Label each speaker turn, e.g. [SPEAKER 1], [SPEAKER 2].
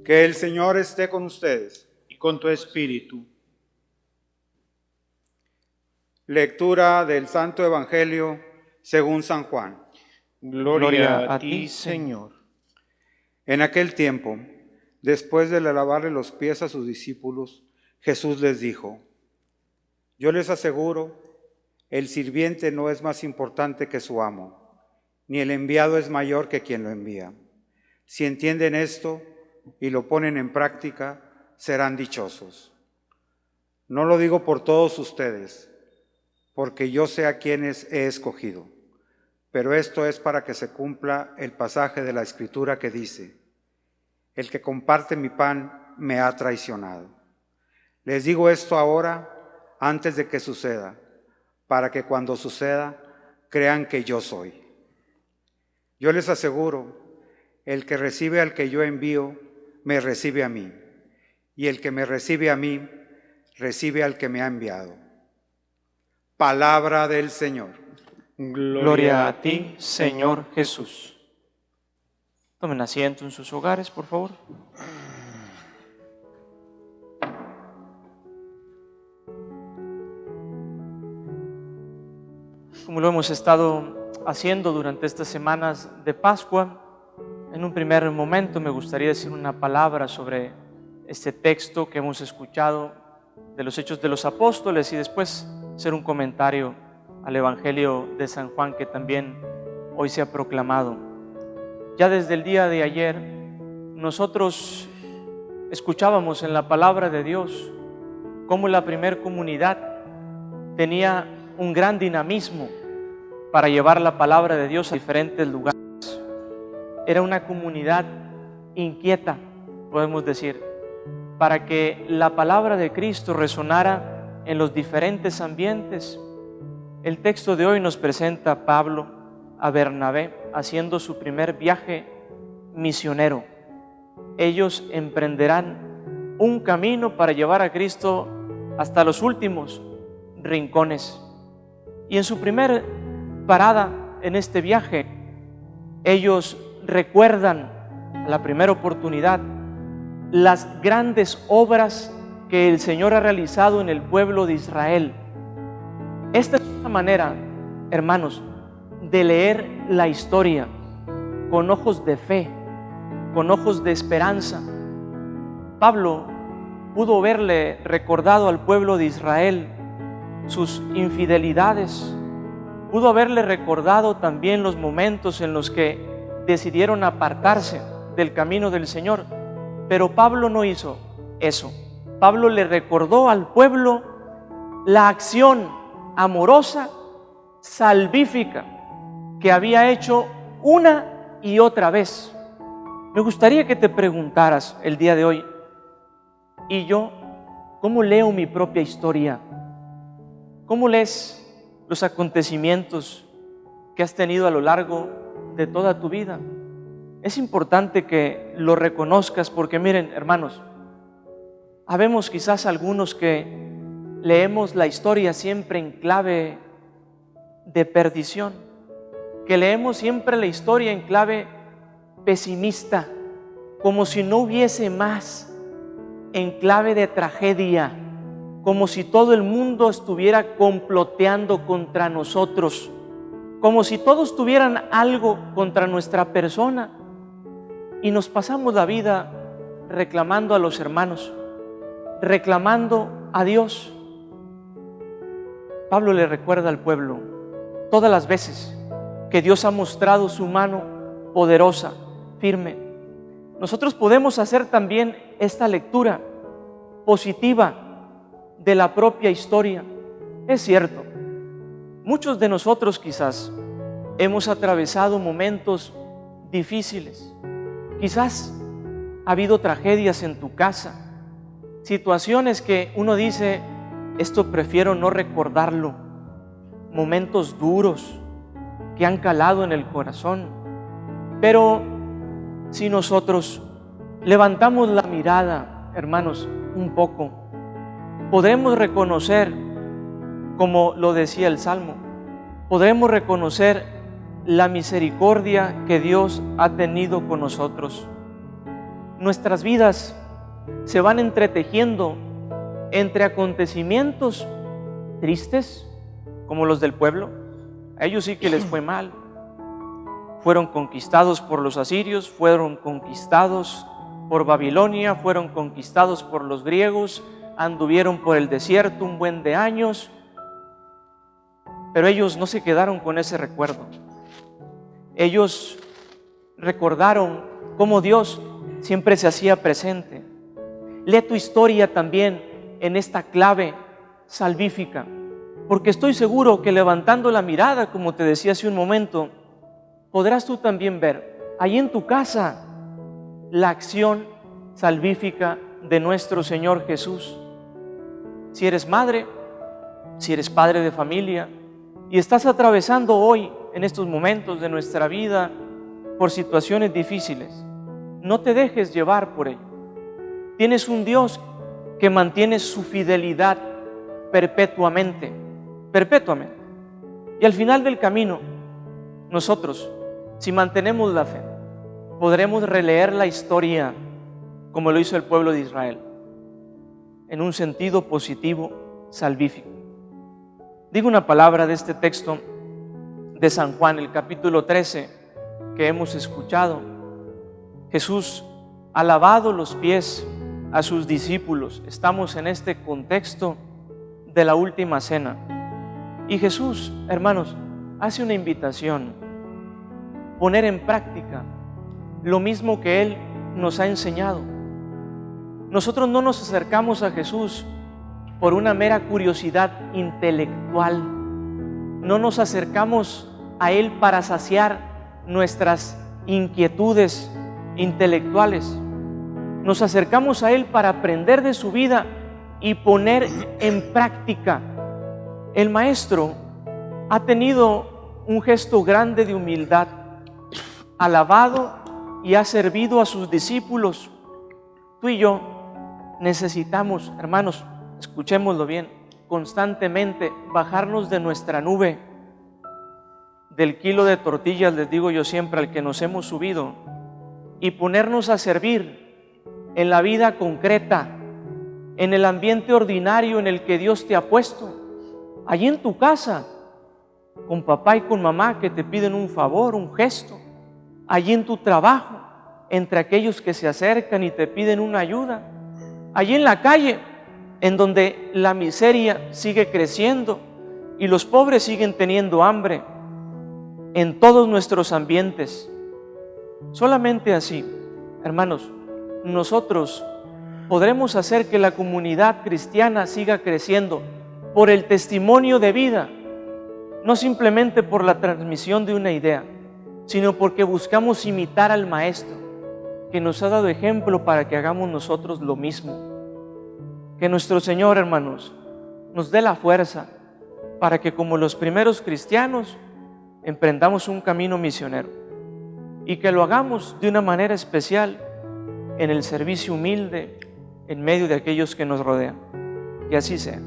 [SPEAKER 1] Que el Señor esté con ustedes.
[SPEAKER 2] Y con tu espíritu.
[SPEAKER 1] Lectura del Santo Evangelio según San Juan.
[SPEAKER 2] Gloria a ti, Señor.
[SPEAKER 1] En aquel tiempo, después de lavarle los pies a sus discípulos, Jesús les dijo: Yo les aseguro, el sirviente no es más importante que su amo, ni el enviado es mayor que quien lo envía. Si entienden esto y lo ponen en práctica, serán dichosos. No lo digo por todos ustedes, porque yo sé a quienes he escogido, pero esto es para que se cumpla el pasaje de la Escritura que dice: El que comparte mi pan me ha traicionado. Les digo esto ahora, antes de que suceda, para que cuando suceda, crean que yo soy. Yo les aseguro, el que recibe al que yo envío, me recibe a mí, y el que me recibe a mí, recibe al que me ha enviado. Palabra del Señor.
[SPEAKER 2] Gloria a ti, Señor Jesús. Tomen asiento en sus hogares, por favor. Como lo hemos estado haciendo durante estas semanas de Pascua, en un primer momento me gustaría decir una palabra sobre este texto que hemos escuchado de los Hechos de los Apóstoles y después hacer un comentario al Evangelio de San Juan que también hoy se ha proclamado. Ya desde el día de ayer nosotros escuchábamos en la palabra de Dios cómo la primer comunidad tenía un gran dinamismo para llevar la palabra de Dios a diferentes lugares. Era una comunidad inquieta, podemos decir, para que la palabra de Cristo resonara en los diferentes ambientes. El texto de hoy nos presenta a Pablo, a Bernabé, haciendo su primer viaje misionero. Ellos emprenderán un camino para llevar a Cristo hasta los últimos rincones. Y en su primer parada en este viaje, ellos recuerdan la primera oportunidad las grandes obras que el Señor ha realizado en el pueblo de Israel. Esta es una manera, hermanos, de leer la historia con ojos de fe, con ojos de esperanza. Pablo pudo haberle recordado al pueblo de Israel sus infidelidades, pudo haberle recordado también los momentos en los que decidieron apartarse del camino del Señor, pero Pablo no hizo eso. Pablo le recordó al pueblo la acción amorosa, salvífica, que había hecho una y otra vez. Me gustaría que te preguntaras el día de hoy: ¿y yo cómo leo mi propia historia? ¿Cómo lees los acontecimientos que has tenido a lo largo de toda tu vida? Es importante que lo reconozcas porque miren, hermanos, habemos quizás algunos que leemos la historia siempre en clave de perdición, que leemos siempre la historia en clave pesimista, como si no hubiese más, en clave de tragedia, como si todo el mundo estuviera comploteando contra nosotros, como si todos tuvieran algo contra nuestra persona, y nos pasamos la vida reclamando a los hermanos, reclamando a Dios. Pablo le recuerda al pueblo todas las veces que Dios ha mostrado su mano poderosa, firme. Nosotros podemos hacer también esta lectura positiva de la propia historia. Es cierto, muchos de nosotros quizás hemos atravesado momentos difíciles. Quizás ha habido tragedias en tu casa, situaciones que uno dice: esto prefiero no recordarlo, momentos duros que han calado en el corazón. Pero si nosotros levantamos la mirada, hermanos, un poco, podremos reconocer, como lo decía el Salmo, podremos reconocer la misericordia que Dios ha tenido con nosotros. nuestras vidas se van entretejiendo entre acontecimientos tristes, como los del pueblo. A ellos sí que les fue mal. Fueron conquistados por los asirios, fueron conquistados por Babilonia, fueron conquistados por los griegos, anduvieron por el desierto un buen de años, pero ellos no se quedaron con ese recuerdo. Ellos recordaron cómo Dios siempre se hacía presente. Lee tu historia también en esta clave salvífica, porque estoy seguro que levantando la mirada, como te decía hace un momento, podrás tú también ver ahí en tu casa la acción salvífica de nuestro Señor Jesús. Si eres madre, si eres padre de familia y estás atravesando hoy, en estos momentos de nuestra vida, por situaciones difíciles, no te dejes llevar por ello. Tienes un Dios que mantiene su fidelidad perpetuamente, perpetuamente. Y al final del camino, nosotros, si mantenemos la fe, podremos releer la historia como lo hizo el pueblo de Israel, en un sentido positivo, salvífico. Digo una palabra de este texto de San Juan, el capítulo 13, que hemos escuchado. Jesús ha lavado los pies a sus discípulos. Estamos en este contexto de la última cena. Y Jesús, hermanos, hace una invitación: poner en práctica lo mismo que Él nos ha enseñado. Nosotros no nos acercamos a Jesús por una mera curiosidad intelectual. No nos acercamos a Él para saciar nuestras inquietudes intelectuales. Nos acercamos a Él para aprender de su vida y poner en práctica. El Maestro ha tenido un gesto grande de humildad, ha alabado y ha servido a sus discípulos. Tú y yo necesitamos, hermanos, escuchémoslo bien, constantemente bajarnos de nuestra nube, del kilo de tortillas, les digo yo siempre, al que nos hemos subido, y ponernos a servir en la vida concreta, en el ambiente ordinario en el que Dios te ha puesto, allí en tu casa, con papá y con mamá que te piden un favor, un gesto, allí en tu trabajo, entre aquellos que se acercan y te piden una ayuda, allí en la calle, en donde la miseria sigue creciendo y los pobres siguen teniendo hambre, en todos nuestros ambientes. Solamente así, hermanos, nosotros podremos hacer que la comunidad cristiana siga creciendo por el testimonio de vida, no simplemente por la transmisión de una idea, sino porque buscamos imitar al Maestro, que nos ha dado ejemplo para que hagamos nosotros lo mismo. Que nuestro Señor, hermanos, nos dé la fuerza para que, como los primeros cristianos, emprendamos un camino misionero y que lo hagamos de una manera especial en el servicio humilde en medio de aquellos que nos rodean. Que así sea.